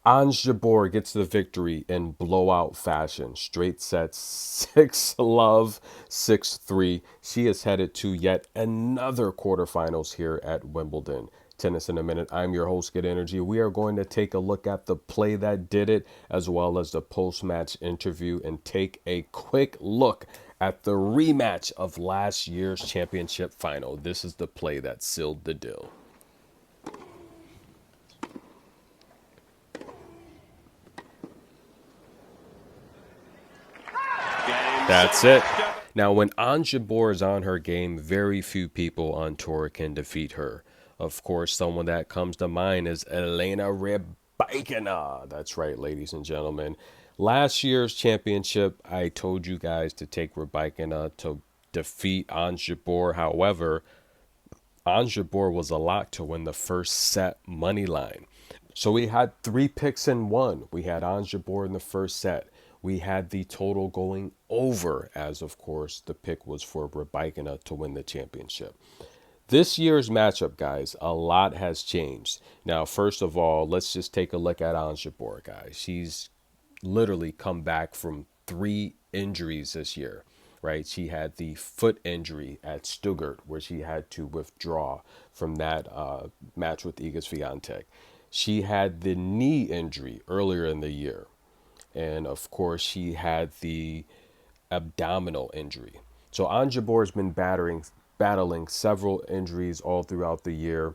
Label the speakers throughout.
Speaker 1: Jabuer gets the victory in blowout fashion. Straight sets 6-love, 6-3. She is headed to yet another quarterfinals here at Wimbledon. Tennis in a Minute. I'm your host, Get Energy. We are going to take a look at the play that did it, as well as the post-match interview, and take a quick look at the rematch of last year's championship final. This is the play that sealed the deal. That's it. Now, when Jabuer is on her game, very few people on tour can defeat her. Of course, someone that comes to mind is Elena Rybakina. That's right, ladies and gentlemen. Last year's championship, I told you guys to take Rybakina to defeat Jabuer. However, Jabuer was a lock to win the first set money line. So we had three picks in one. We had Jabuer in the first set. We had the total going over, as of course the pick was for Rybakina to win the championship. This year's matchup, guys, a lot has changed. Now, first of all, let's just take a look at Jabuer, guys. She's literally come back from 3 injuries this year, right? She had the foot injury at Stuttgart, where she had to withdraw from that match with Iga Swiatek. She had the knee injury earlier in the year. And of course, she had the abdominal injury. So Jabuer has been battling several injuries all throughout the year.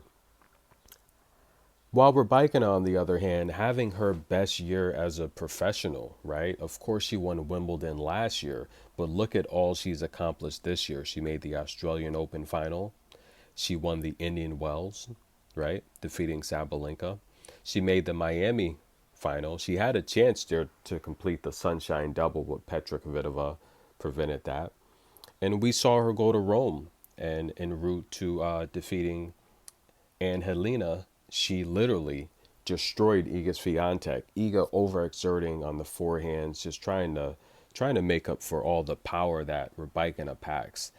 Speaker 1: While Rybakina, on the other hand, having her best year as a professional, right? Of course, she won Wimbledon last year, but look at all she's accomplished this year. She made the Australian Open final. She won the Indian Wells, right? Defeating Sabalenka. She made the Miami final. She had a chance there to complete the Sunshine Double, but Petra Kvitova prevented that. And we saw her go to Rome, and en route to defeating Elena, she literally destroyed Iga Swiatek. Iga overexerting on the forehands, just trying to make up for all the power that Rybakina packs.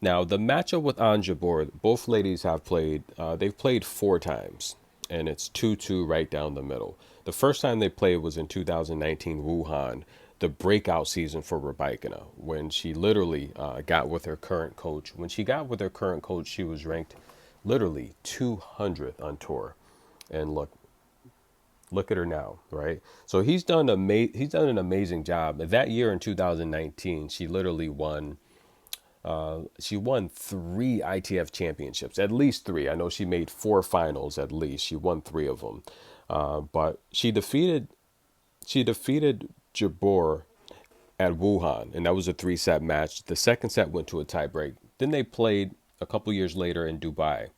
Speaker 1: Now, the matchup with Jabuer, both ladies have played, they've played 4 times, and it's 2-2 right down the middle. The first time they played was in 2019 Wuhan, the breakout season for Rybakina, when she literally got with her current coach. When she got with her current coach, she was ranked literally 200th on tour. And look at her now, right? So he's done an amazing job. That year in 2019, she literally won. She won 3 ITF championships, at least 3. I know she made 4 finals at least. She won 3 of them, but she defeated Jabuer at Wuhan, and that was a 3-set match. The second set went to a tiebreak. Then they played a couple years later in Dubai,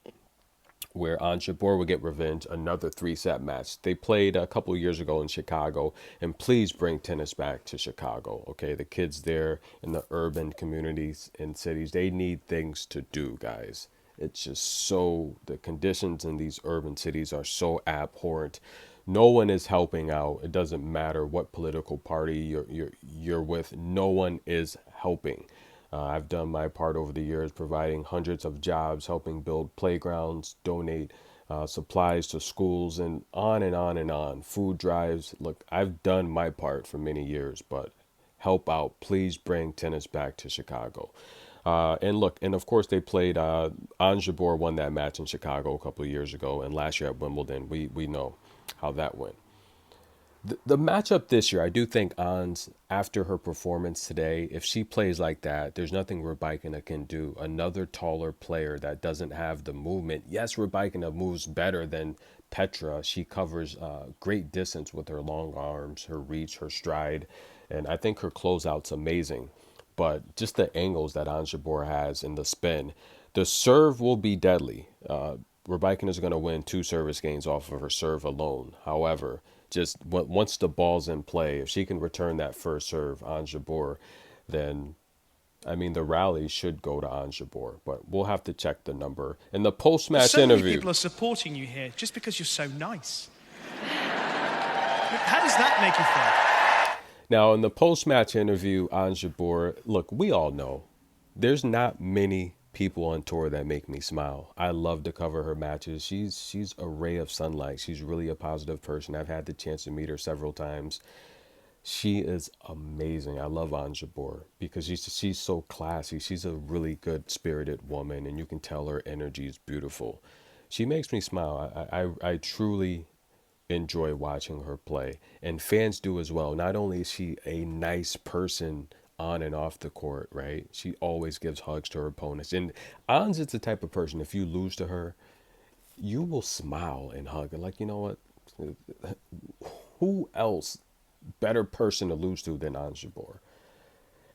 Speaker 1: where Jabuer would get revenge, another 3-set match. They played a couple years ago in Chicago, and please bring tennis back to Chicago, okay? The kids there in the urban communities and cities, they need things to do, guys. It's just so, the conditions in these urban cities are so abhorrent. No one is helping out. It doesn't matter what political party you're with. No one is helping. I've done my part over the years, providing hundreds of jobs, helping build playgrounds, donate supplies to schools, and on and on and on. Food drives. Look, I've done my part for many years, but help out. Please bring tennis back to Chicago. And look, and of course they played, Jabuer won that match in Chicago a couple of years ago, and last year at Wimbledon, we know how that went. The matchup this year, I do think Ons, after her performance today, if she plays like that, there's nothing Rybakina can do. Another taller player that doesn't have the movement. Yes, Rybakina moves better than Petra. She covers great distance with her long arms, her reach, her stride, and I think her closeout's amazing. But just the angles that Ons Jabeur has in the spin, the serve will be deadly. Rybakina is going to win 2 service games off of her serve alone. However, just once the ball's in play, if she can return that first serve on Jabuer, then I mean the rally should go to Jabuer. But we'll have to check the number in the post-match
Speaker 2: so
Speaker 1: interview.
Speaker 2: Many people are supporting you here just because you're so nice. How does that make you feel?
Speaker 1: Now, in the post-match interview on Jabuer, look, we all know there's not many people on tour that make me smile. I love to cover her matches. She's a ray of sunlight. She's really a positive person. I've had the chance to meet her several times. She is amazing. I love Ann Jabour because she's so classy. She's a really good spirited woman, and you can tell her energy is beautiful. She makes me smile. I truly enjoy watching her play, and fans do as well. Not only is she a nice person on and off the court, right? She always gives hugs to her opponents, and Ans is the type of person. If you lose to her, you will smile and hug, and like, you know what? Who else better person to lose to than Ans Jabeur?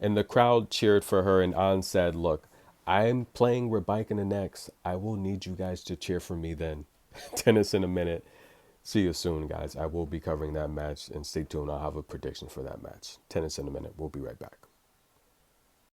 Speaker 1: And the crowd cheered for her, and Ans said, "Look, I'm playing Rybakina next. I will need you guys to cheer for me then." Tennis in a minute. See you soon, guys. I will be covering that match, and stay tuned. I'll have a prediction for that match. Tennis in a minute. We'll be right back.